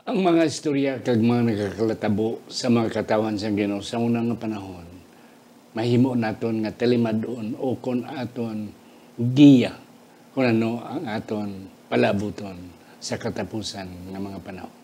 Ang mga istorya kag mga nagkakalatabo sa mga katawan sa Ginoo sa unang nga panahon, mahimo naton nga talimadon o kon aton giya kung ano ang aton palabuton sa katapusan ng mga panahon.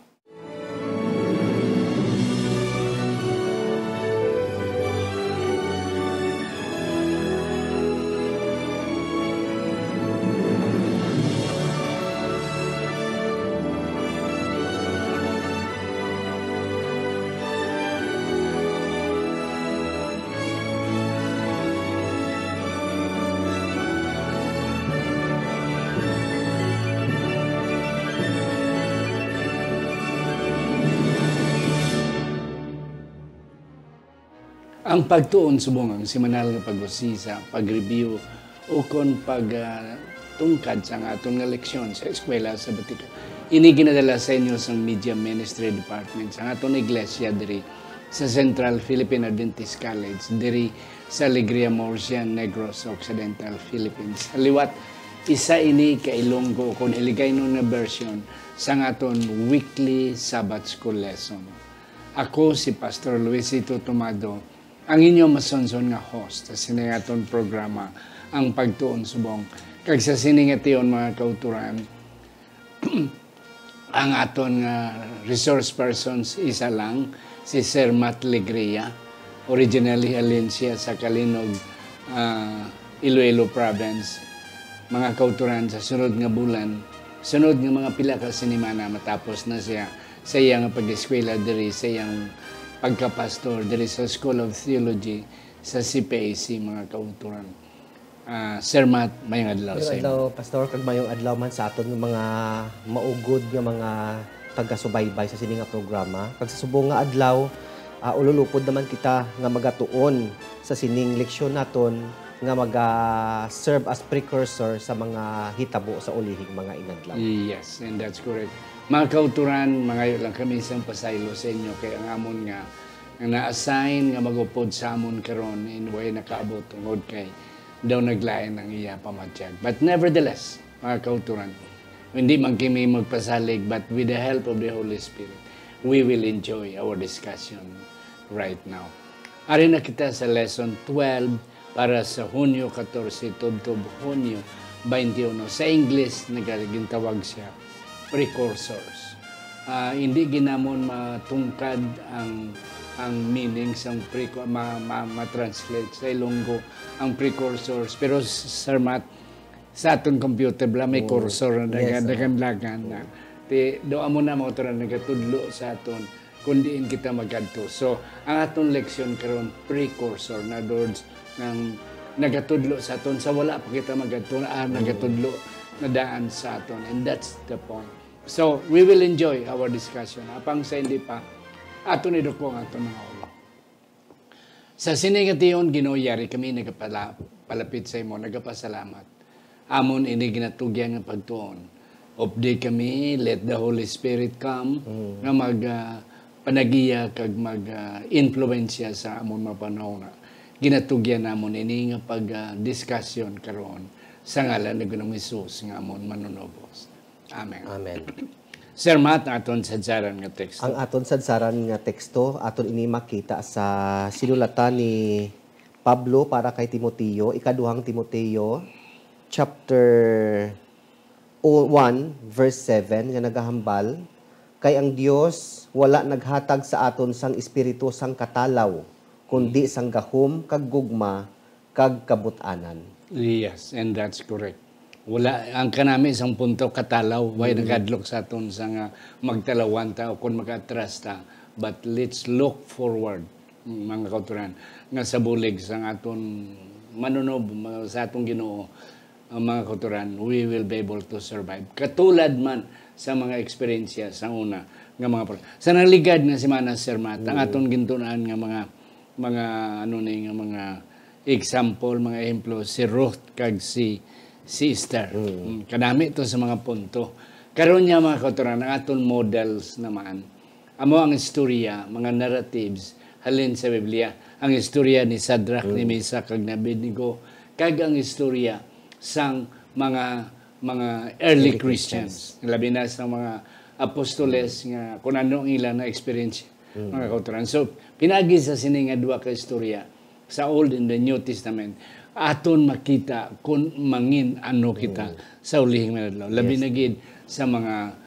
Ang pagtuon subong ang semanal nga pag-usisa, pag-review o kon pagtungkad sa aton nga leksyon sa eskwela sa Batika. Ini ginadala sa inyo sa Media Ministry Department sa aton iglesia diri sa Central Philippine Adventist College diri sa Alegria Morsian, Negros Occidental, Philippines. Liwat isa ini ka Ilonggo kon Iligaynon nga version sa aton weekly Sabbath School lesson. Ako si Pastor Luisito Tomado, ang inyong masonson nga host sa siningaton programa ang pagtuon subong. Kag sa siningation mga kauturan, ang aton resource persons isa lang, si Sir Matt Legria, originally halin siya sa Kalinog, Iloilo Province. Mga kauturan sa sunod nga bulan, sunod nga mga pila ka sinimana matapos na siya sa iyang pag-eskwela diri sa iyang pagkapastor diri sa School of Theology sa CPAC, mga kauturan. Sir Matt, mayong adlaw sa Mayong adlaw, Pastor, kag mayong adlaw man sa aton mga maugod nga mga taga-subaybay sa sini nga programa. Kag sa subong nga adlaw, ululupod naman kita nga magatuon sa sining leksyon naton nga serve as precursor sa mga hitabo sa ulihing mga inadlaw. Yes, and that's correct. Mga kauturan, mga lang kami isang pasaylo sa inyo kay ang amon nga na-assign nga magupod sa amon karon in way nakaabot tungod kay daw naglain ang iya pamatyag. But nevertheless, mga kauturan, hindi man kami magpasalig but with the help of the Holy Spirit, we will enjoy our discussion right now. Ari na kita sa lesson 12 para sa Hunyo 14, Tubtob Hunyo 21. Sa English, nagagintawag siya precursors. Hindi ginamon matungkad ang meaning sa ma-translate sa Ilonggo ang precursors. Pero Sir Matt, sa aton computer bla may cursor na dagan-dagan na. Doa mo na mo ito na nagatudlo sa aton kundiin kita magadto. So, ang aton leksyon karon precursor na words ng nagatudlo sa aton sa wala pa kita magadto nagatudlo na daan sa aton, and that's the point. So, we will enjoy our discussion. Apang sa hindi pa, aton idukong aton mga ulo. Sa siningation, ginoyari kami nagapalapit sa imo, nagapasalamat. Amon ini ginatugyan ng pagtuon. Update kami, let the Holy Spirit come, nga panagiya kag influensya sa amon mapanahon. Ginatugyan namon ini nga pag-discussion karon sa ngalan ni Ginoong Hesus nga amon manunobos. Amen. Amen. Sir Matt, aton sadsaran nga teksto. Ang aton sadsaran nga teksto aton ini makita sa sinulatan ni Pablo para kay Timoteo, ikaduhang Timoteo chapter 1 verse 7 nga nagahambal, kay ang Dios wala naghatag sa aton sang espiritu sang katalaw kundi sang gahom kag gugma kag kabut-anan. Yes, and that's correct. Wala ang kanami isang punto katalaw, why nagadlok sa aton sa nga magtalawan ta o kung mag-atras ta. But let's look forward, mga kauturan, nga sa bulig sa aton manunob, sa atong Ginoo, mga kauturan, we will be able to survive. Katulad man sa mga eksperyensya sa una nga mga sa naligad nga semana, Sir Matt, ang aton gintunaan nga mga ano ni nga mga example, mga ehemplo, si Ruth kag si Esther. Kadami ito sa mga punto. Karon niya mga kauturan, ang aton models naman. Amo ang istorya, mga narratives, halin sa Biblia. Ang istorya ni Shadrach, ni Meshach, kag ni Abednego, kag ang istorya sang mga early Christians. Labi na sa mga apostoles nga kung ano ang ilang na experience mga kauturan. So pinagi sa sini nga duha ka istorya sa Old and the New Testament aton makita kung mangin ano kita sa ulihing adlaw labi na gid sa mga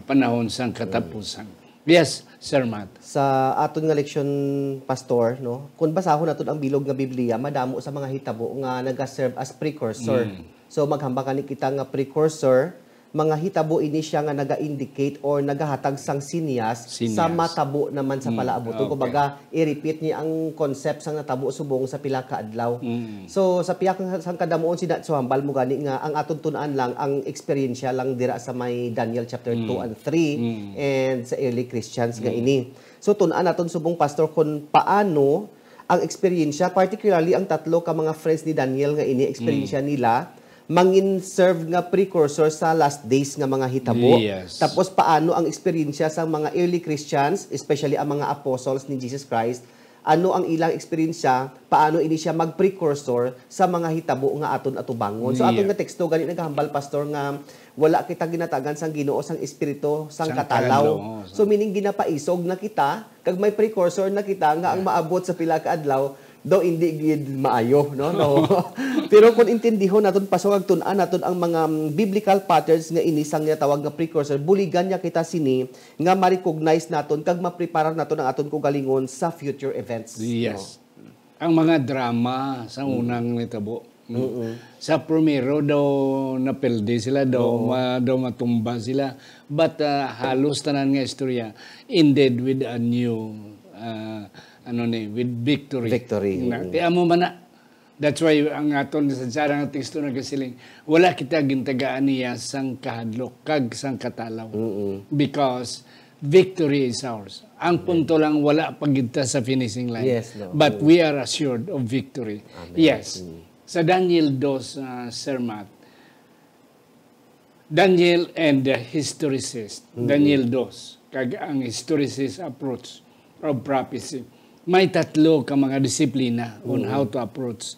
panahon sang katapusan. Yes, Sir Matt. Sa aton nga leksyon, pastor, no, kung basahon naton ang bilog nga Biblia, madamo sa mga hitabo nga naga-serve as precursor. So maghambak kani kita nga precursor, mga hitabo ini siya nga naga-indicate or nagahatag sang sinyas sa matabo naman sa palaabuton. Okay. Kumbaga, i-repeat niya ang concept sang natabo subong sa pila ka adlaw. So sa piyak sang kadamuon so hambal mo gani nga ang aton tun-an lang ang eksperyensya lang dira sa may Daniel chapter 2 and 3 and sa early Christians nga ini. So tun-an naton subong pastor kung paano ang eksperyensya, particularly ang tatlo ka mga friends ni Daniel nga ini eksperyensya nila mangin serve nga precursor sa last days nga mga hitabo. Yes. Tapos paano ang eksperyensya sa mga early Christians, especially ang mga apostles ni Jesus Christ, ano ang ilang eksperyensya, paano ini siya mag-precursor sa mga hitabo nga aton atubangon. So aton nga teksto gani nagahambal pastor nga wala kita ginatagan sang Ginoo sang espiritu sang katalaw. So meaning ginapaisog na kita kag may precursor na kita nga ang maabot sa pila ka adlaw do hindi gid maayo no. Pero kung intindihon naton pasok tun-an naton ang mga biblical patterns nga ini sang tawag nga precursor, buligan niya kita sini nga ma-recognize naton kag ma-prepare naton ang aton kugalingon sa future events. Yes. Ang mga drama sa unang nitabo. Sa primero daw napelde sila daw matumba sila, but halos tanan nga istorya ended with a new with victory. Tiyan mo man na. That's why ang aton sa sarang teksto nagasiling wala kita gintagaan niya sang kahadlok kag sang katalaw. Because victory is ours. Ang punto lang wala pagita sa finishing line. Yes, no. But we are assured of victory. Amen. Yes. Sa Daniel 2, Sir Matt, Daniel and the historicist, Daniel 2, kag ang historicist approach of prophecy. May tatlo ka mga disiplina on how to approach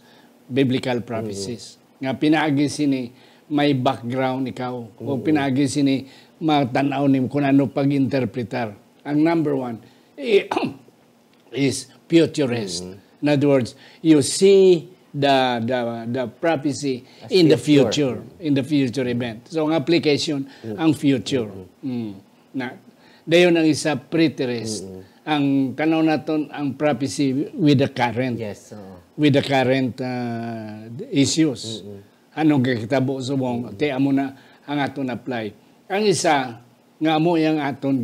biblical prophecies. Nga pinaagi sini may background ikaw o pinaagi sini matanaw ni kung ano pag-interpretar. Ang number one is futurist. In other words, you see the prophecy as in the future, in the future event. So ang application ang future. Na dayon ang isa preterist. Ang tanaw naton ang prophecy with the current. Yes. With the current issues. Anong kakitabo subong tiya mo na ang aton apply. Ang isa nga mo yang aton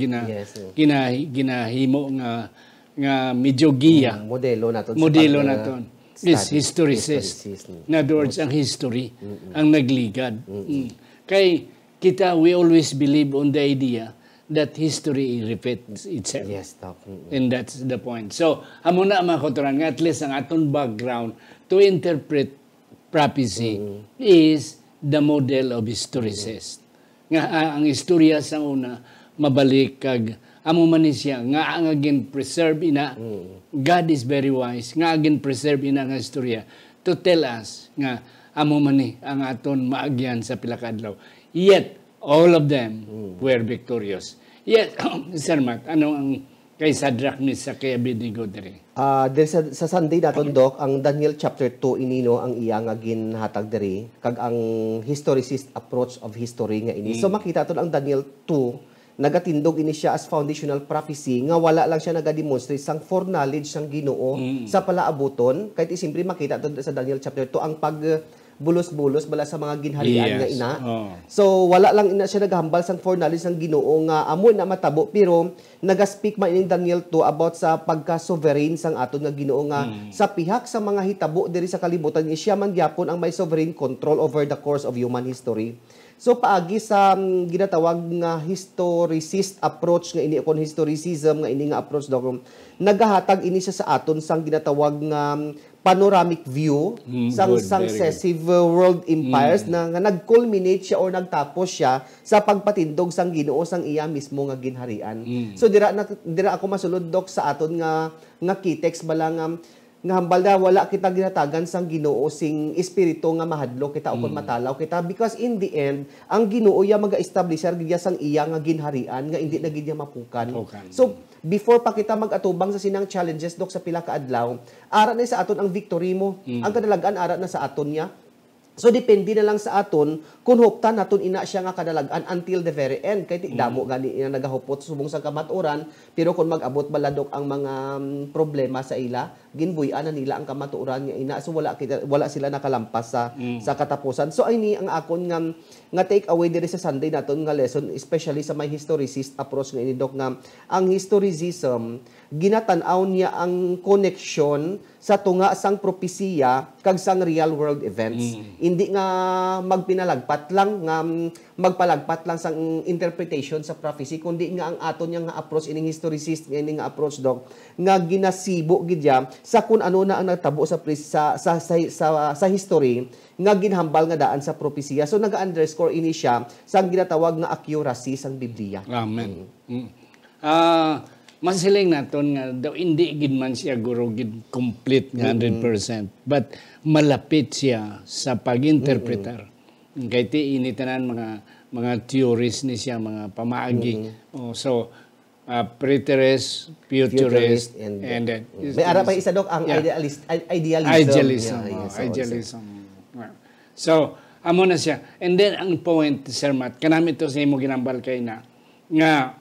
ginahimo nga medyo giya. Modelo naton. Is historicist. In other words, ang history ang nagligad. Kay kita we always believe on the idea that history repeats itself. Yes, and that's the point. So, amo na mga kauturan nga at least ang aton background to interpret prophecy is the model of historicist. Nga ang istorya sa una mabalik kag amo man ni siya nga ang agin preserve ina. God is very wise nga agin preserve ina nga istorya to tell us nga amo man ni ang aton maagyan sa pila ka adlaw. Yet all of them were victorious. Yes, Sir Matt, ano ang kay Shadrach, Meshach, kay Abednego diri? Sa Sunday naton Dok, ang Daniel chapter 2 inino ang iya nga ginhatag diri kag ang historicist approach of history nga ini. So makita ton ang Daniel 2 nagatindog ini siya as foundational prophecy nga wala lang siya nagademonstrate sang foreknowledge sang Ginoo sa palaabuton kahit simpre makita ton sa Daniel chapter 2 ang pag bulos-bulos bala sa mga ginharian nga ina. So wala lang ina siya naghambal sang foreknowledge sang Ginoo nga amo na matabo pero naga-speak man ining Daniel 2 about sa pagka-sovereign sang aton nga Ginoo nga sa pihak sa mga hitabo diri sa kalibutan siya man gyapon ang may sovereign control over the course of human history. So paagi sa ginatawag nga historicist approach nga ini kon historicism nga ini nga approach daw nagahatag ini siya sa aton sang ginatawag nga panoramic view sang successive world empires na nag-culminate siya or nagtapos siya sa pagpatindog sang Ginoo sang iya mismo nga ginharian. So dira ako masulod Dok sa aton nga kitext bala nga nga hambal na wala kita ginatagan sang Ginoo sing espiritu nga mahadlo kita ukon matalaw kita, because in the end ang Ginoo ya maga-establisher gid sang iya nga ginharian nga hindi na gid niya mapukan. So before pa kita mag-atubang sa sinang challenges dok sa pila ka adlaw, ara na sa aton ang victory mo. Ang kadalagan ara na sa aton niya. So depende na lang sa aton kung huptan naton ina siya nga kadalagan until the very end. Kay ti damo gani ina nagahupot subong sa kamatuoran, pero kung mag-abot baladok ang mga problema sa ila, ginbuy-an na nila ang kamatuoran nga ina. So wala sila nakalampas sa katapusan. So ay ni ang akon nga take away diri sa Sunday naton nga lesson, especially sa may historicist approach nga ini dok, nga ang historicism ginatan-aw niya ang connection sa tunga sang propesiya kag sang real world events. Hindi nga magpinalagpat lang, nga magpalagpat lang sang interpretation sa prophecy, kundi nga ang aton yang nga approach ining historicist nga ining nga approach dok, nga ginasibo gidya sa kun ano na ang nagtabo sa history nga ginhambal nga daan sa propesiya. So naga-underscore ini siya sang ginatawag nga accuracy sang Biblia. Amen. Masiling naton nga daw hindi gid man siya guro gid complete nga 100%, but malapit siya sa pag-interpretar. Kay ti initanan mga theories ni siya, mga pamaagi. So preterist, futurist, and then may ara pa isa dok ang idealism. Idealism. So amo na siya. And then ang point, Sir Matt, kanami to sa imo ginambal kay na nga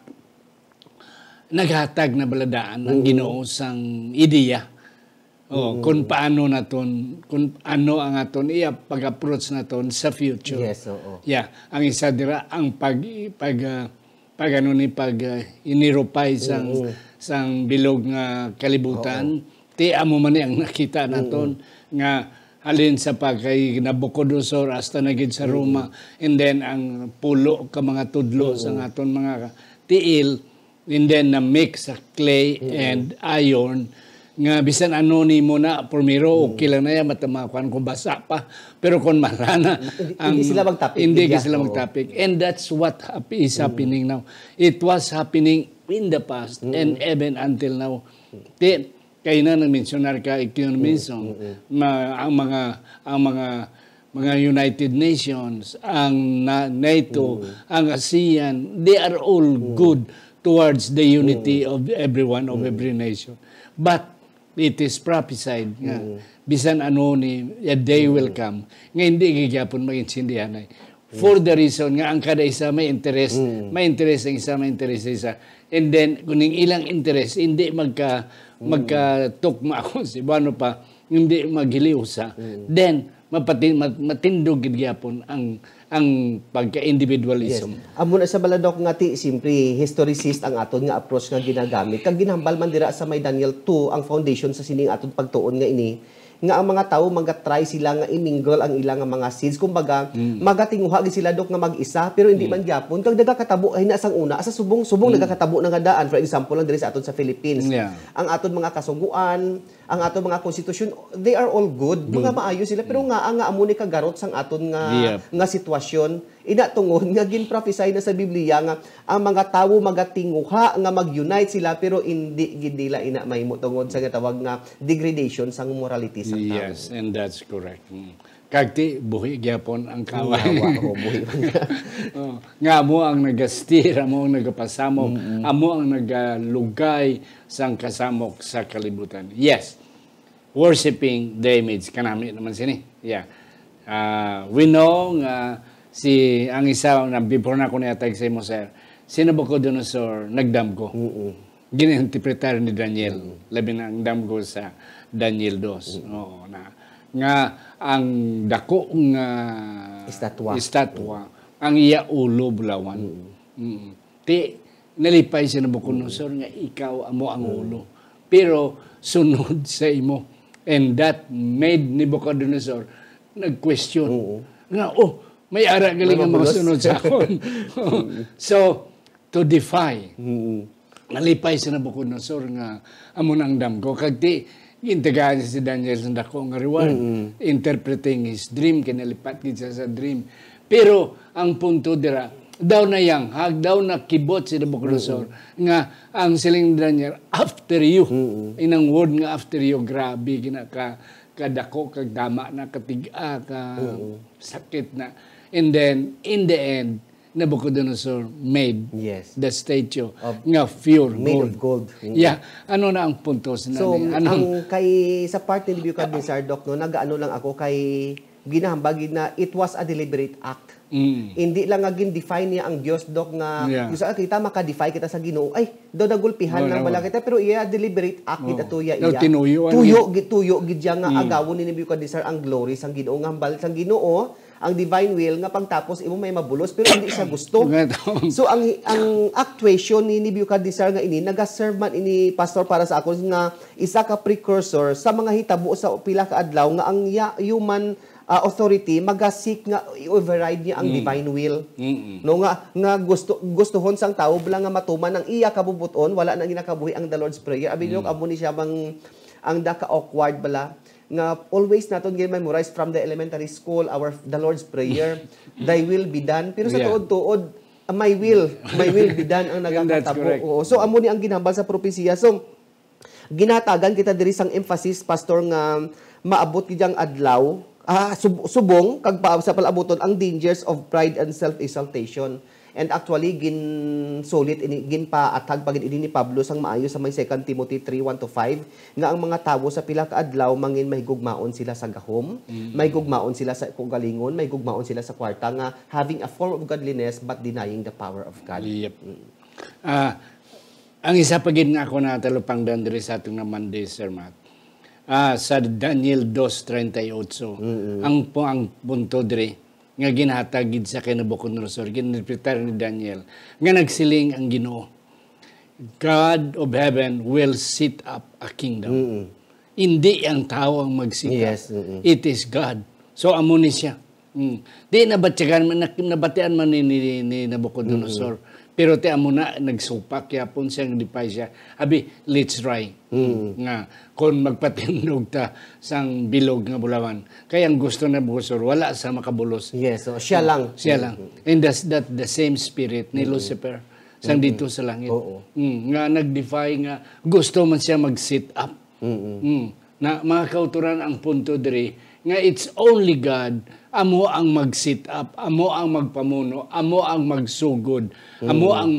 naghatag na baladaan ang Ginoo sang ideya. Kung paano naton, kung ano ang aton iya pag-approach naton sa future. Yes, oo. Yeah, ang isa dira ang inirupay sang bilog nga kalibutan. Ti amo man ang nakita naton nga halin sa pagkay Nabucodonosor hasta nagid sa Roma, and then ang pulo ka mga tudlo sang aton mga tiil, and then na mix sa clay and iron, nga bisan ano ni mo na primero okay lang na yan, matamakuan kung basa pa, pero kung marana hindi sila magtapik, and that's what is happening now. It was happening in the past and even until now. Kaya na nang-mentionar ka economism, ang mga United Nations, ang NATO, ang ASEAN, they are all good towards the unity of everyone, of every nation. But it is prophesied nga, bisan ano ni, a day will come, nga hindi gigapon mag-insindihan ay. For the reason nga, ang kada isa may interest, may interest ang isa, may interest ang isa. And then, kung ilang interest, hindi magkatukma ako, si Bano pa, hindi maghiliusa, then, matindog gyapon ang pagka-individualism. Yes. Amo na sa baladok nga ti simply historicist ang aton nga approach nga ginagamit. Kag ginhambal man dira sa may Daniel 2 ang foundation sa sining aton pagtuon nga ini, nga ang mga tao maga-try sila nga imingle ang ilang nga mga seeds, kumbaga magatinguha gid sila dok nga mag-isa, pero hindi man gyapon kag nagakatabo ay na sang una asa subong nagakatabo na nga daan. For example lang diri sa aton sa Philippines, ang aton mga kasuguan, ang aton mga konstitusyon, they are all good, mga maayo sila, pero nga amo ni kagarot sang aton nga sitwasyon. Ina tungod nga ginprophesy na sa Biblia nga ang mga tawo magatinguha nga mag-unite sila, pero hindi gid nila ina mahimo tungod sa tawag nga degradation sang morality sa tao. Yes, and that's correct. Kagti buhi gyapon ang kaway. Nga amo ang nagastir, amo ang nagapasamok, amo ang nagalugay sang kasamok sa kalibutan. Yes. Worshiping the image kanami naman sini. Yeah. We know ang isa na before na ko niatag sa imo, sir, si Nabucodonosor nagdamgo. Gininterpretar ni Daniel, labi na ang damgo sa Daniel 2. Oo, nga ang dako nga estatwa ang iya ulo bulawan. Ti nalipay si Nabucodonosor nga ikaw amo ang ulo, pero sunod sa imo, and that made Nabucodonosor nag-question nga, may ara galing ang mga sunod sa akon. So, to defy, nalipay sa Nabucodonosor nga amo nang damgo. Kag ti, gintagaan si Daniel sa dako nga reward, interpreting his dream, kinalipat siya sa dream. Pero, ang punto dira, daw na yang, daw na kibot si Nabucodonosor, nga ang siling Daniel, after you. Inang word nga after you, grabe, kadako, kagdama na, katiga, sakit na. And then, in the end, Nabucodonosor made the statue nga pure gold. Made of gold. Yeah. Ano na ang puntos na? So, ang sa part ni Nebuchadnezzar, Doc, no, nag-ano lang ako kay ginahambagin na it was a deliberate act. Hindi lang nga gin-define niya ang Diyos, Doc, nga yung sa kita maka-defy kita sa Ginoo, ay, daw nagulpihan lang bala kita, pero iya deliberate act kita tuya iya. Tuyo gidya nga agawon ni Nebuchadnezzar ang glory sang Ginoo nga hambal sang Ginoo, ang divine will nga pagtapos imo may mabulos pero hindi siya gusto. So ang actuation ni Nebuchadnezzar nga ini naga-serve man ini pastor para sa ako nga isa ka precursor sa mga hitabo sa pila ka adlaw nga ang human authority magasik nga i-override niya ang divine will. No nga gustohon sang tao bala nga matuman ang iya kabubuton wala na ginakabuhi ang the Lord's Prayer. Abi yok amo ni siya bang ang daka awkward bala nga always naton memorize from the elementary school the Lord's Prayer. Thy will be done. Pero sa tuod-tuod my will be done ang nagakatabo. So amo ni ang ginhambal sa propesya. So ginatagan kita diri sang emphasis pastor nga maabot gidang adlaw subong kag sa palabuton ang dangers of pride and self-exaltation. And actually ginsulit ginpaatag pagid ini ni Pablo sang maayo sa may 2 Timothy 3:1-5 nga ang mga tawo sa pila ka adlaw mangin mahigugmaon sila sa gahom, mahigugmaon sila sa kagalingon, mahigugmaon sila sa kwarta nga having a form of godliness but denying the power of God. Yep. Ang isa pagid nga ako natalupang diri sa atong naman day Sir Matt. Sa Daniel 2:38. Ang punto diri nga ginhatagid sa kay Nabucodonosor, ginrepetar ni Daniel nga nagsiling ang Ginoo. God of heaven will set up a kingdom. Hindi ang tao ang mag-set up. It is God. So amo ni siya. Di nabatian man ni Nabucodonosor. Pero ti amo na nagsupak yapon siyang dipay siya. Abi, let's try. Nga kung magpatindog ta sang bilog nga bulawan. Kaya ang gusto na Nabucodonosor wala sa makabulos. Yes, so siya lang. Siya lang. And that's the same spirit ni Lucifer sang dito sa langit. Nga nag-defy nga gusto man siya mag-sit up. Na mga kauturan ang punto diri nga it's only God amo ang mag-sit up, amo ang magpamuno, amo ang magsugod, amo ang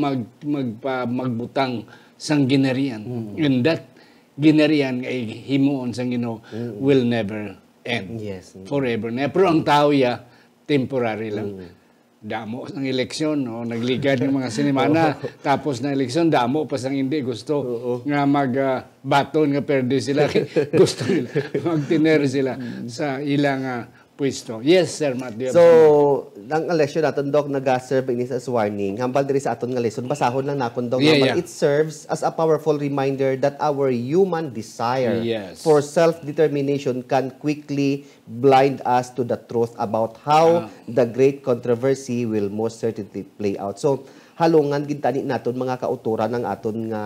magbutang sang ginarian. And that ginarian ay himuon sang Ginoo will never end. Forever. Pero ang tao ya temporary lang. Damo ng eleksyon, no? Nagligad ng mga sinimana, tapos ng eleksyon, damo pa sang hindi gusto nga magbaton nga perde sila. Gusto nila magtiner sila sa ilang pwesto. Yes, Sir Matt. So, ang election natin, Doc, nag-serve ini as warning. Hambal diri sa aton nga lesson. Basahon lang nakon, Doc. It serves as a powerful reminder that our human desire for self-determination can quickly blind us to the truth about how the great controversy will most certainly play out. So, halungan gid tani naton mga kauturan ng aton nga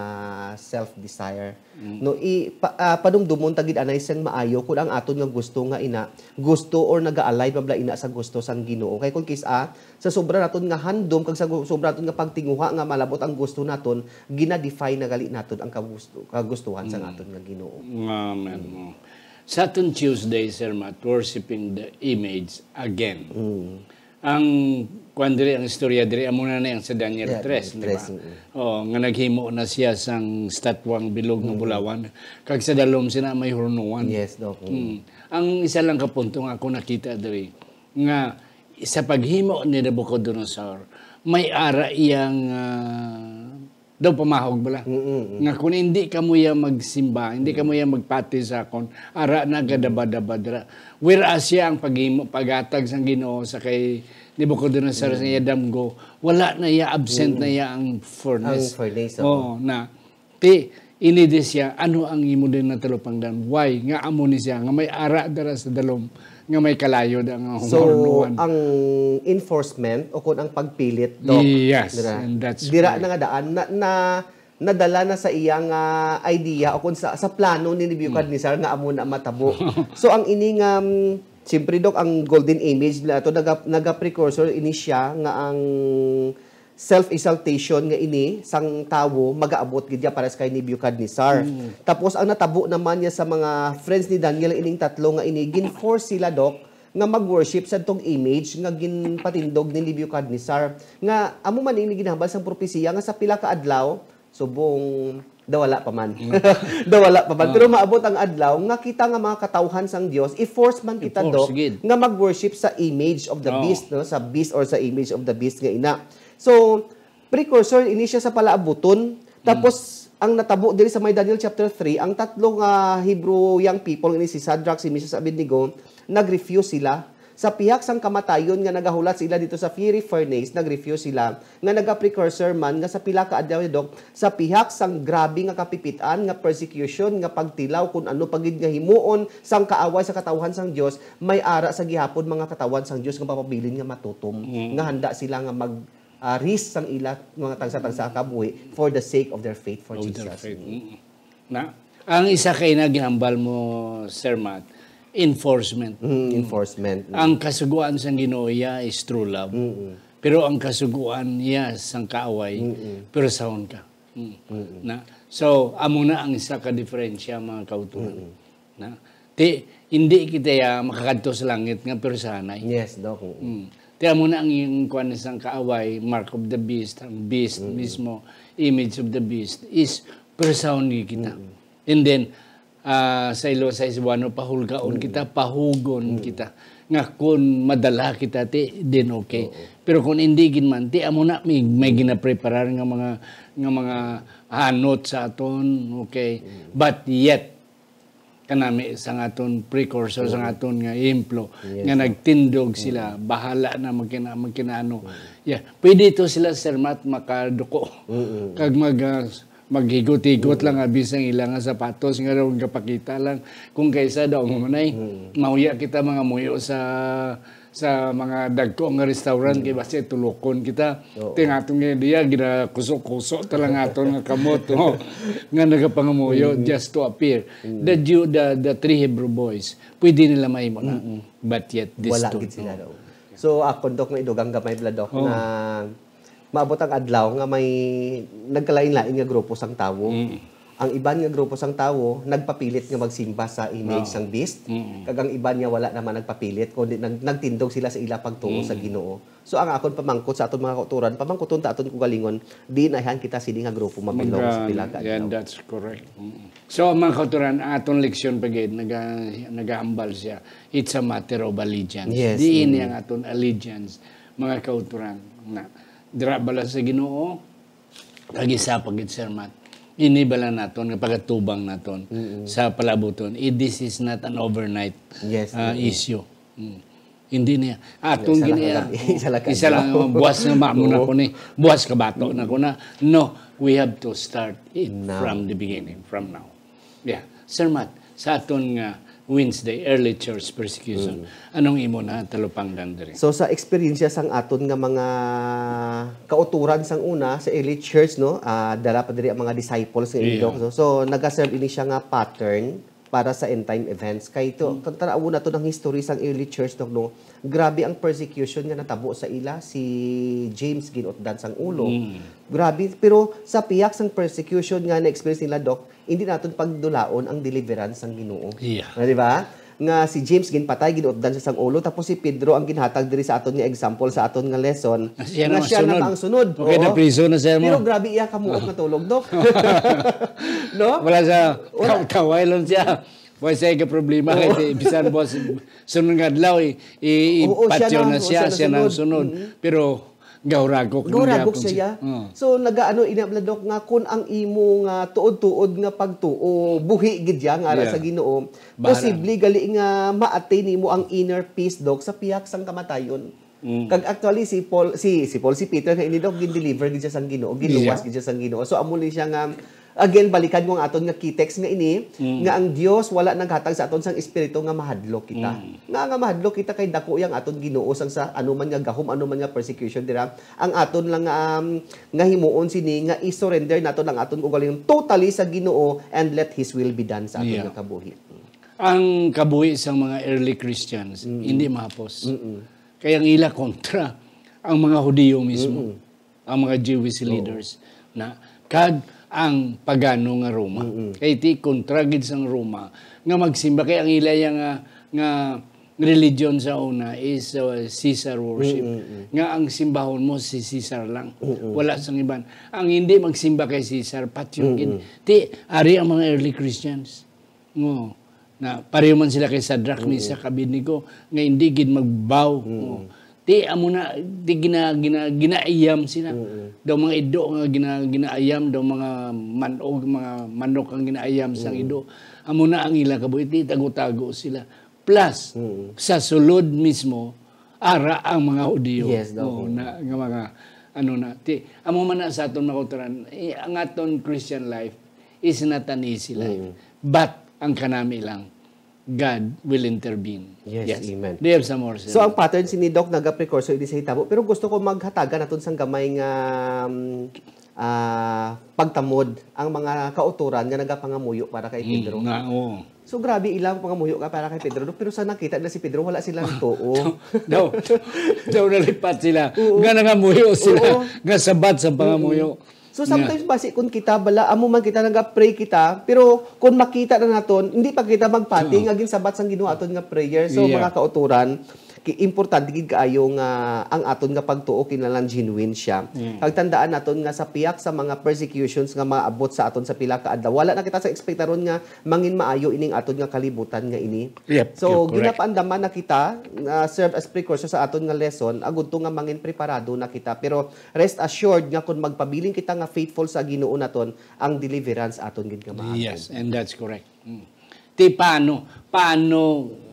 self-desire. No padumdumon tagid anay sen maayo kun ang aton nga gusto or naga-align babla ina sa gusto sang Ginoo. Kay kun sa sobra naton nga handom kag sa sobra naton nga pagtinguha nga malabot ang gusto naton, gina-define na gali naton ang kagustuhan sang aton nga Ginoo. Amen. Sa aton Tuesday, Sir Matt, worshiping the image again. Ang kuandiri ang istorya diri amo na yang sa Daniel 3, di ba? Nga naghimo na siya sang statwang bilog nga bulawan kag sa dalom sina may hurnuan. Yes, Doc. Ang isa lang ka punto nga ako nakita diri nga sa paghimo ni Nabucodonosor may ara iyang daw pamahog bala. Nga kung hindi ka mo ya magsimba, hindi ka mo ya magpati sa akon, ara na gadabadabadra. Whereas siya ang pagatag sang Ginoo sa kay Nabucodonosor sa iya damgo, wala na iya, absent na iya ang furnace. Ang furnace. Inidis siya, ano ang imo din na talupangdan? Why? Nga amo ni siya, nga may ara dara sa dalom, nga may kalayo da nga hornuan. So, ang enforcement o kung ang pagpilit, Doc, and that's dira na nga daan, nadala na sa iyang idea o kung sa plano ni Nebuchadnezzar nga amo na matabo. So, ang ining siyempre, Doc, ang golden image na ito, naga-precursor ini siya nga ang self-exaltation nga ini sang tawo magaabot gid niya para sa kay Nebuchadnezzar. Tapos ang natabo naman niya sa mga friends ni Daniel ining tatlo nga ini gin-force sila dok nga mag-worship sa tong image nga ginpatindog ni Nebuchadnezzar nga amo man ini ginahambal sang propesiya nga sa pila ka adlaw subong dawala pa man. Dawala pa man. Pero maabot ang adlaw nga kita nga mga katawhan sang Dios i-force man kita dok nga mag-worship sa image of the beast no, sa beast or sa image of the beast nga ina. So, precursor, ini siya sa palaabuton. Tapos, ang natabo diri sa may Daniel chapter 3, ang tatlong Hebrew young people, ini si Shadrach, si Meshach, Abednego, nag-refuse sila. Sa pihak sang kamatayon nga nagahulat sila dito sa fiery furnace, nag-refuse sila. Nga naga-precursor man, nga sa pila ka adlaw dok, sa pihak sang grabe nga kapipitan, nga persecution, nga pagtilaw, kung ano pagid nga himuon, sang kaaway sa katawhan sang Dios, may ara sa gihapon mga katawan sang Dios nga papabilin nga matutom. Nga handa sila nga risk sang ila mga tagsa-tagsa kabuhi for the sake of their faith for Jesus. Na, ang isa kay nagihambal mo, Sir Matt, enforcement. Enforcement. Ang kasuguan sang Ginoo iya is true love. Pero ang kasuguan niya sang kaaway, pero sahon ka. Na, so, amo na ang isa ka diferensya mga kautuhan. Na, hindi kita makakadto sa langit nga pero sanay. Yes, Dok. Kaya muna ang yung kuwan isang kaaway, mark of the beast, ang beast mismo, image of the beast, is personally kita. And then, sa ilo sa iswano, pahulgaon kita, pahugon kita. Nga kung madala kita, then okay. Pero kung hindi man, amo na may ginapreparar nga mga hanot sa aton, okay. But yet, kanami sa aton precursor sa aton nga implo nga nagtindog sila bahala na magkinaano pwede ito sila Sir Matt makaduko kag maghigot-higot lang bisang ilang sapatos nga raw gapakita lang kung kaysa daw manay mauya kita mga muyo sa mga dagko nga restaurant kay basta tulokon kita tingatong nga diya ginakusok-kusok talang aton nga kamot nga nagapangamuyo just to appear the three Hebrew boys pwede nila mahimo na but yet this wala gid sila daw. So ako dok nga idugang gamay bladok na maabot ang adlaw nga may nagkalain-lain nga grupo sang tawo. Ang iban nga grupo sang tawo nagpapilit nga magsimba sa image sang beast. Kag ang iban nga wala naman nagpapilit kundi nagtindog sila sa ila pagtuo sa Ginoo. So ang akon pamangkot sa aton mga kauturan, pamangkoton ta aton kugalingon, di nahan kita sini nga grupo mabilong sa pila ka. Yeah, that's correct. So mga kauturan, aton leksyon pagid nagahambal siya. It's a matter of allegiance. Yes. Diin yang aton allegiance mga kauturan na dira bala sa Ginoo kag isa pagid Sir Matt. Inibala naton nga pagatubang naton sa palabuton. This is not an overnight issue. Hindi niya. Atong giniya. Isa lang buwas nga mamo na ko ni. Buwas ka bato na ko na. No, we have to start it from the beginning, from now. Yeah. Sir Matt, sa aton nga Wednesday, early church persecution. Anong imo na talupangdan diri? So sa experience sang aton nga mga kauturan sang una sa early church no, dala pa diri ang mga disciples nga indok. So nagaserve ini siya nga pattern para sa end time events. Kay ito, tanawo na to ng history sang early church no. Grabe ang persecution nga natabo sa ila si James ginutdan sang ulo. Grabe, pero sa piyak sang persecution nga na-experience nila Dok, hindi naton pagdulaon ang deliverance sang Ginoo. Di ba? Nga si James ginpatay ginutdan sa sang ulo tapos si Pedro ang ginhatag diri sa aton nga example sa aton nga lesson. Siya na ang sunod. Okay na priso na siya mo. Pero grabe iya kamuot nga tulog Dok. No? Wala sa kawailon siya. Wala siya ka problema kasi bisan boss sunod nga adlaw ipatyo na siya na sunod. Pero gawragok siya. So nagaano inabladok nga kun ang imo nga tuod-tuod nga pagtuo buhi gid ya nga sa Ginoo. Posible gali nga ma-attain nimo ang inner peace Dok sa piyak sang kamatayon. Kag actually si Peter nga ini Dok gin-deliver gid siya sang Ginoo, giluwas gid siya sang Ginoo. So amo siya nga again balikan mo ang aton nga key text nga ini nga ang Dios wala naghatag sa aton sang espiritu nga mahadlok kita. Nga mahadlok kita kay dako yang aton Ginoo sang sa anuman nga gahom anuman nga persecution dira. Ang aton lang nga himuon sini nga i-surrender naton ang aton ugaling totally sa Ginoo and let His will be done sa aton nga kabuhi. Ang kabuhi sang mga early Christians hindi mahapos. Kaya ang ila kontra ang mga Hudiyo mismo. ang mga Jewish leaders na kag ang pagano nga Roma. Kay ti kontra gid sang Roma nga magsimba kay ang ilaya nga religion sa una is Caesar worship. Nga ang simbahon mo si Caesar lang. Wala sang iban. Ang hindi magsimba kay Caesar patyong ti ari ang mga early Christians. Ngo na pareho man sila kay Shadrach, Meshach, Abednego nga hindi gid magbow. Ti amo na ti ginaayam sila. Daw mga ido nga ginaayam, daw mga manok ang ginaayam sang ido. Amo na ang ila kabuhi ti tago-tago sila. Plus sa sulod mismo ara ang mga Hudiyo. Yes, na nga mga ano na ti amo man na sa aton makuturan ang aton Christian life is not an easy life. But ang kanami lang God will intervene. Yes, amen. Do you have some more? So ang pattern si ni Doc naga-precursor idi sa hitabo, pero gusto ko maghatagan naton sang gamay nga pagtamod ang mga kauturan nga nagapangamuyo para kay Pedro. So grabe ilang pangamuyo ka para kay Pedro, pero sa nakita na si Pedro wala silang tuo. daw nalipat sila. Nga nangamuyo sila. Nga sabat sa pangamuyo. So sometimes basi kung kita bala amo man kita naga-pray kita, pero kung makita na naton hindi pa kita magpati nga sabat sang Ginoo aton nga prayer. So mga kauturan importante gid kaayo nga ang aton nga pagtuo kinahanglan genuine siya. Kag tandaan naton nga sa piyak sa mga persecutions nga maabot sa aton sa pila ka adlaw, wala na kita sa ekspektaron nga mangin maayo ining aton nga kalibutan nga ini. So ginapaandaman na kita serve as precursor sa aton nga lesson agud to nga mangin preparado na kita, pero rest assured nga kung magpabiling kita nga faithful sa Ginoo naton, ang deliverance aton gid nga maayo. Yes, and that's correct. Ti paano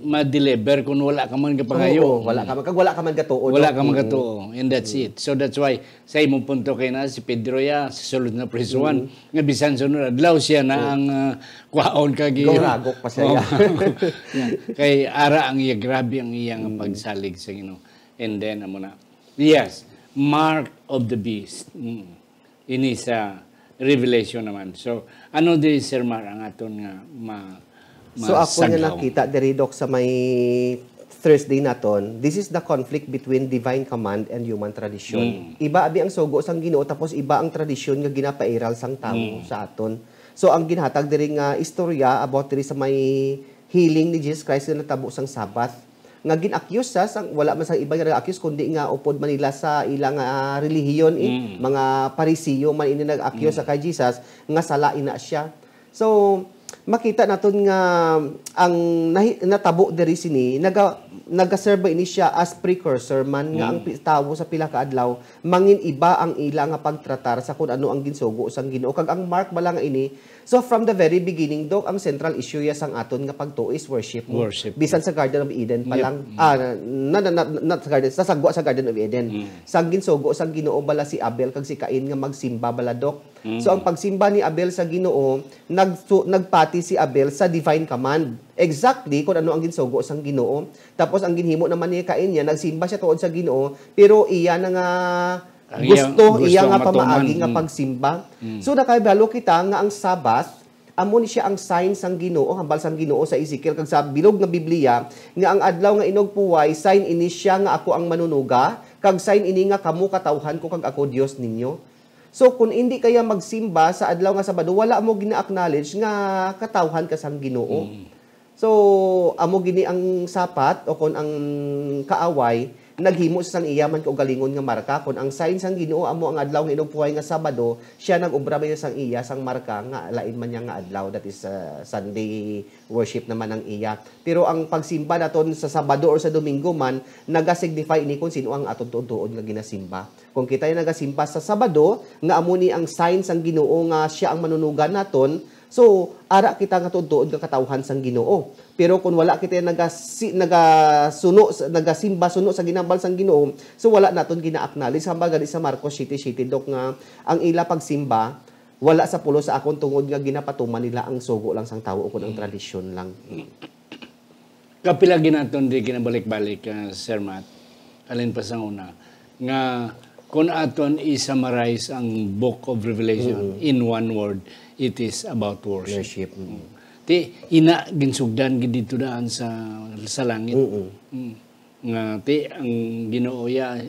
ma-deliver kung wala ka man kapangayo? Wala ka man gatuo. Wala ka man gatuo. And that's it. So that's why sa imong punto kay na si Pedro sa sulod na prisuan nga bisan sunod adlaw siya na ang kwaon kag ragok pa siya. Kay ara ang iya grabe ang iyang pagsalig sa Ginoo. And then amo na. Yes, mark of the beast. Ini sa Revelation naman. So ano di Sir Mar ang aton nga So ako nga nakita diri Doc sa may Thursday naton, this is the conflict between divine command and human tradition. Iba abi ang sugo sang Ginoo tapos iba ang tradisyon nga ginapairal sang tawo sa aton. So ang ginhatag diri nga istorya about diri sa may healing ni Jesus Christ na natabo sang Sabbath nga gin-accuse sang wala man sang iba nga accuse kundi nga upod manila sa ilang relihiyon mga Parisiyo man ini nag-accuse sa kay Jesus nga sala ina siya. So makita naton nga ang natabo diri sini nagaserve ini siya as precursor man nga ang tawo sa pila ka adlaw mangin iba ang ila nga pagtratar sa kun ano ang ginsugo sang Ginoo kag ang mark bala nga ini. So from the very beginning Doc, ang central issue ya sang aton nga pagtuo is worship. Bisan sa Garden of Eden pa lang not sa garden, sa sagwa sa Garden of Eden. Sang ginsugo sang Ginoo bala si Abel kag si Cain nga magsimba bala Doc. So ang pagsimba ni Abel sa Ginoo nagpati si Abel sa divine command. Exactly kung ano ang ginsugo sang Ginoo. Tapos ang ginhimo naman ni Cain niya nagsimba siya tuod sa Ginoo, pero iya na nga gusto iya nga pamaagi nga pagsimba. So nakahibalo kita nga ang Sabbath amo ni siya ang sign sang Ginoo, hambal sang Ginoo sa Ezekiel kag sa bilog nga Biblia nga ang adlaw nga inugpuway sign ini siya nga ako ang manunuga kag sign ini nga kamo katawhan ko kag ako Dios ninyo. So kung hindi kaya magsimba sa adlaw nga Sabado, wala mo gina-acknowledge nga katawhan ka sang Ginoo. So amo gini ang sapat o kon ang kaaway naghimo sa sang iya man ko galingon nga marka kun ang sign sang Ginoo amo ang adlaw nga inugpuhay nga Sabado, siya nag-obra man sang iya sang marka nga lain man niya nga adlaw, that is Sunday worship naman ang iya. Pero ang pagsimba naton sa Sabado or sa Domingo man naga-signify ini kung sino ang aton tuod nga ginasimba. Kung kita nagasimba sa Sabado nga amo ni ang sign sang Ginoo nga siya ang manunugan naton, so ara kita nga tuod nga katawhan sang Ginoo. Pero kung wala kita nagasimba suno sa ginambal sang Ginoo, so wala naton gina-acknowledge hambal gani sa Marcos 7:7 Doc nga ang ila pagsimba wala sa pulo sa akon tungod nga ginapatuman nila ang sugo lang sang tawo o kun ang tradisyon lang. Kapila ginaton di kinabalik-balik Sir Matt. Alin pa sang una nga kung aton i-summarize ang Book of Revelation in one word, it is about worship. Ti ina ginsugdan gid dito daan sa langit. Nga ti ang Ginoo ya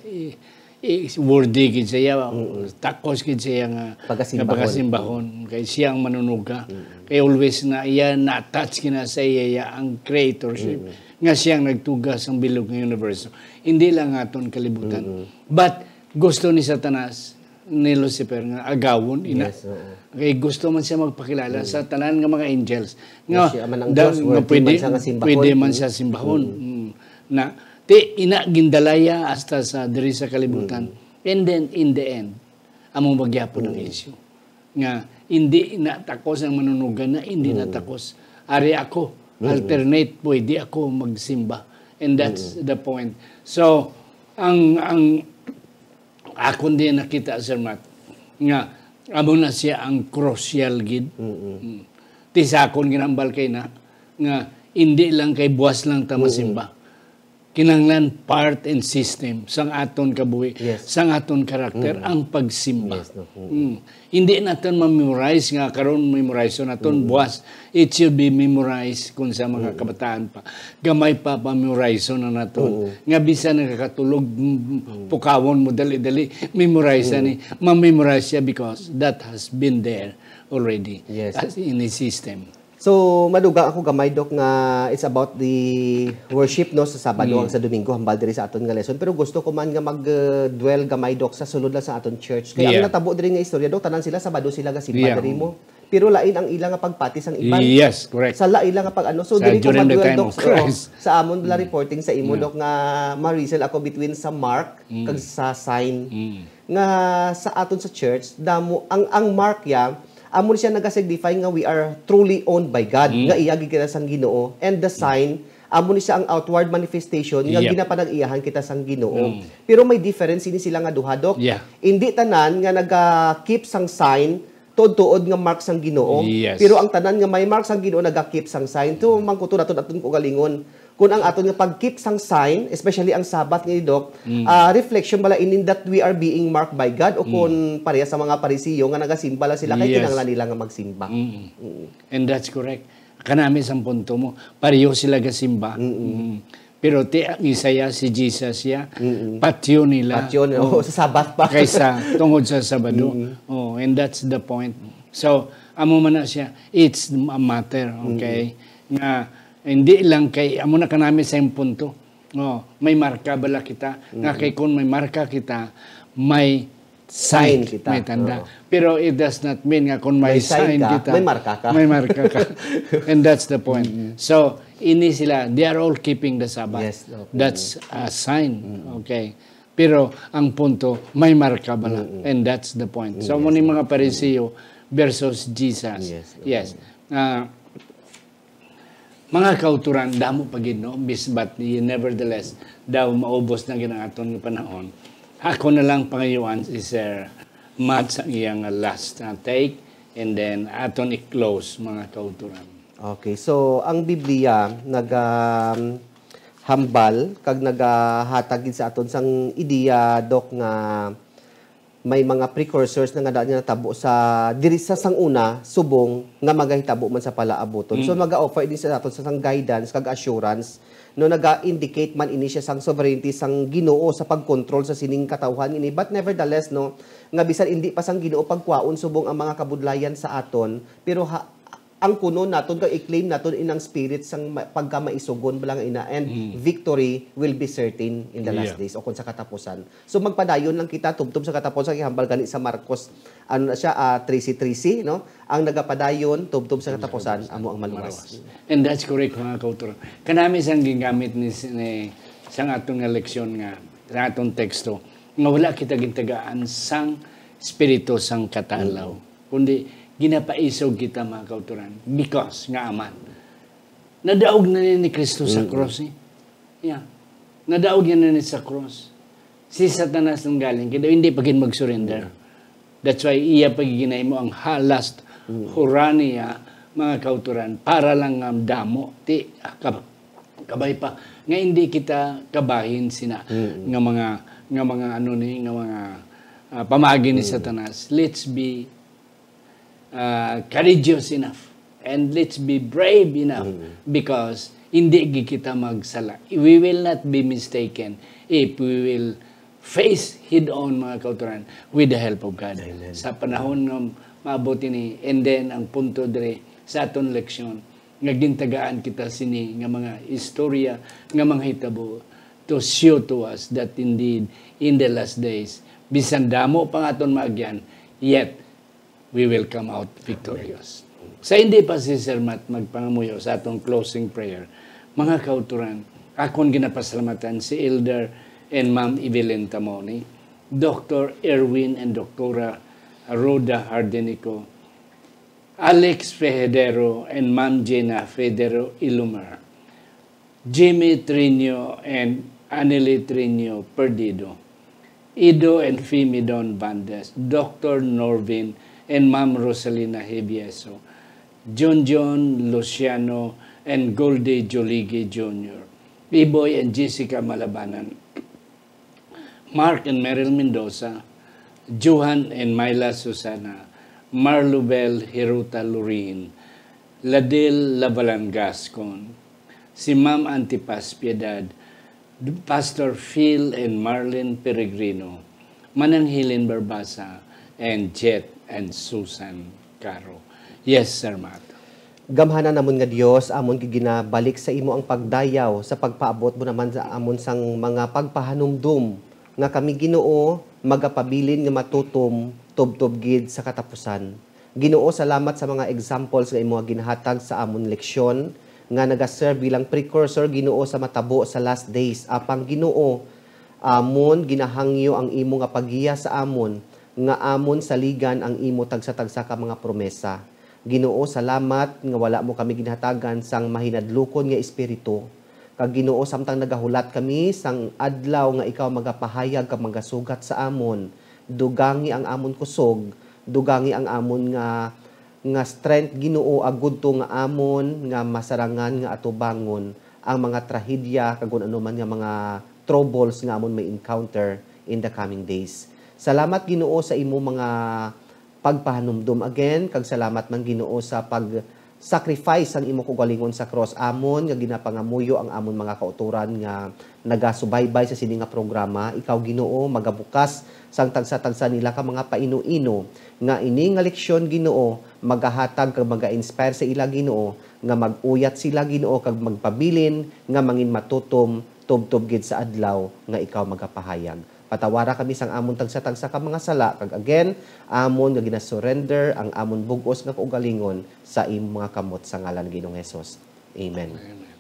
worthy gid siya, takos gid siya nga Pagasimbahon. pagasimbahon. Kay siya ang manunuga. Kay always na iya na-touch kina sa iya ang creatorship. Nga siyang nagtugas ang bilog ng universo. Hindi lang aton kalibutan. But gusto ni Satanas, ni Lucifer nga agawon ina. Yes, oo. Kay gusto man siya magpakilala sa tanan nga mga angels. Nga siya man ang Diyos, worthy man siya nga simbahon. Pwede man siya simbahon. Na ti ina gindalaya hasta sa diri sa kalibutan. And then in the end, among magyapon ng issue. Nga hindi na takos ang manunugan na hindi na takos. Ari ako, alternate pwede ako magsimba. And that's the point. So ang ako din nakita, Sir Matt, nga amo na siya ang crucial gid. Ti sa akon ginambal kay na nga hindi lang kay buwas lang ta masimba. Kinanglan part and system sang aton kabuhi, sang aton karakter ang pagsimba. Yes, no. Hindi naton ma-memorize nga karon memorize naton buwas. It should be memorized kung sa mga kabataan pa. Gamay pa memorize na naton. Nga bisan nakakatulog pukawon mo dali-dali memorize ni ma-memorize siya because that has been there already as in the system. So, maduga ako gamay, Dok, nga it's about the worship, no, sa Sabado ang sa Domingo, hambal diri sa aton nga lesson. Pero gusto ko man nga mag-dwell gamay, Dok, sa sulod lang sa aton church. Kaya ang natabo diri nga istorya, Dok, tanan sila Sabado sila ga simba diri mo. Pero lain ang ilang nga pagpatis ang iban. Yes, correct. Sa lain lang nga pag ano. So, diri ko during the mag-dwell, time Dok, of Christ. sa amon la reporting sa imo, Dok, nga ma-reason ako between sa Mark kag sa sign. Nga sa aton sa church, damo ang Mark ya, amo siya nagasignify nga we are truly owned by God, nga iyagi kita sang Ginoo, and the sign amo ni siya ang outward manifestation nga ginapanag-iyahan kita sang Ginoo. Pero may difference ini sila nga duha, Dok. Hindi tanan nga naga-keep sang sign tuod nga mark sang Ginoo, pero ang tanan nga may mark sang Ginoo naga-keep sang sign. To mangkuto naton aton ko galingon. Kung ang aton nga pag-keep sang sign, especially ang Sabat ni Dok, reflection bala in that we are being marked by God, o kung pareha sa mga Parisiyo nga nagasimba lang sila kay kinahanglan nila nga magsimba. And that's correct. Kanami sang punto mo, pareho sila gasimba. Pero ang Isaya, si Jesus ya, patyo nila. Patyo, sa Sabat pa. Kaysa tungod sa Sabado. And that's the point. So, amo man na siya, it's a matter, okay? Nga, hindi lang kay amo na kanami sa yung punto. May marka bala kita. Nga kay kung may marka kita, may sign kita. May tanda. Pero it does not mean nga kung may sign kita, may marka ka. May marka ka. And that's the point. So, ini sila, they are all keeping the Sabbath. Yes, okay. That's a sign. Okay. Pero ang punto, may marka bala. And that's the point. So, muna mga Parisiyo versus Jesus. Yes. Mga kauturan, damo pagid, no? But nevertheless, daw maubos na ginangaton ng panahon. Ako na lang pangayuan si Sir Matt sa iyang last take, and then aton i-close mga kauturan. Okay, so ang Biblia hambal kag nagahatag sa aton sang ideya, Dok, nga may mga precursors na nga niya natabo sa diri sa sanguna subong nga magahitabo man sa palaaboton. So maga-offer din sa aton sa sang guidance kag assurance no naga-indicate man ini siya sang sovereignty sang Ginoo sa pagkontrol sa sining katawhan ini. But nevertheless, no, nga bisan hindi pa sang Ginoo pagkwaon subong ang mga kabudlayan sa aton, pero ang kuno naton kag i-claim naton inang spirit sang pagka maisugon bala nga ina, and victory will be certain in the last days o kun sa katapusan. So magpadayon lang kita tubtob sa katapusan, ihambal gani sa Marcos ano na siya 3:13, no, ang nagapadayon tubtob sa katapusan amo ang maluwas. And that's correct, mga kauturan. Kanami sang gingamit ni sang atong nga leksyon nga sa atong teksto nga wala kita gintagaan sang espiritu sang katalaw, kundi ginapaisog kita, mga kauturan, because nga aman. Nadaog na ni Kristo sa cross. Nadaog na ni sa cross. Si Satanas nang galing, kaya hindi pagin mag-surrender. That's why iya pagiginay mo ang last huraniya, mga kauturan, para lang damo, kabay pa. Nga hindi kita kabahin sina, nga mga ano ni, nga mga pamagi ni Satanas. Let's be courageous enough and let's be brave enough because hindi kita magsala. We will not be mistaken if we will face head-on mga kauturan with the help of God. Sa panahon ng maabot ni, and then ang punto dire sa aton leksyon, nga gintagaan kita sini nga mga istorya, nga mga hitabo, to show to us that indeed, in the last days, bisan damo pang aton maagyan, yet, we will come out victorious. Sa hindi pa si Sir Matt magpangamuyo sa atong closing prayer, mga kauturan, akong ginapasalamatan si Elder and Ma'am Evelyn Tamoni, Dr. Erwin and Dr. Rhoda Hardenico, Alex Federo and Ma'am Jenna Federo Ilumer, Jimmy Trino and Anneli Trino Perdido, Ido and Fimi Don Bandes, Dr. Norvin and Ma'am Rosalina Hebieso, John Luciano and Goldie Jolige Jr., Iboy and Jessica Malabanan, Mark and Meryl Mendoza, Johan and Myla Susana, Marlubel Hiruta Lurin, Ladil Lavalan Gascon, si Ma'am Antipas Piedad, Pastor Phil and Marlene Peregrino, Mananghilin Barbasa, and Jet and Susan Caro. Yes, Sir Matt. Gamhanan namon nga Dios amon giginabalik sa imo ang pagdayaw sa pagpaabot mo naman sa amon sang mga pagpahanumdum nga kami Ginoo magapabilin nga matutom tubtob gid sa katapusan. Ginoo, salamat sa mga examples nga imo ginhatag sa amon leksyon nga nagaserve bilang precursor Ginoo sa matabo sa last days. Apang Ginoo, amon ginahangyo ang imo nga paggiya sa amon nga amon saligan ang imo tagsa-tagsa ka mga promesa. Ginoo, salamat nga wala mo kami ginhatagan sang mahinadlukon nga espiritu. Kag Ginoo, samtang nagahulat kami sang adlaw nga ikaw magapahayag kag magasugat sa amon, dugangi ang amon kusog, dugangi ang amon nga strength Ginoo, agud to nga amon nga masarangan nga atubangon ang mga trahedya kag ano man nga mga troubles nga amon may encounter in the coming days. Salamat Ginoo sa imo mga pagpahanumdum again, kag salamat man Ginoo sa pag-sacrifice ang imo kugalingon sa cross amon nga ginapangamuyo ang amon mga kauturan nga nagasubaybay sa sini nga programa. Ikaw Ginoo magabukas sang tagsa-tagsa nila ka mga paino-ino nga ini nga leksyon Ginoo magahatag kag maga-inspire sa ila Ginoo nga mag-uyat sila Ginoo kag magpabilin nga mangin matutom tubtob gid sa adlaw nga ikaw magapahayag. Patawara kami sang amon tagsa-tagsa ka mga sala kag again amon nga ginasurrender ang amon bugos nga kaugalingon sa imong mga kamot sa ngalan Ginoong Hesus. Amen. Amen.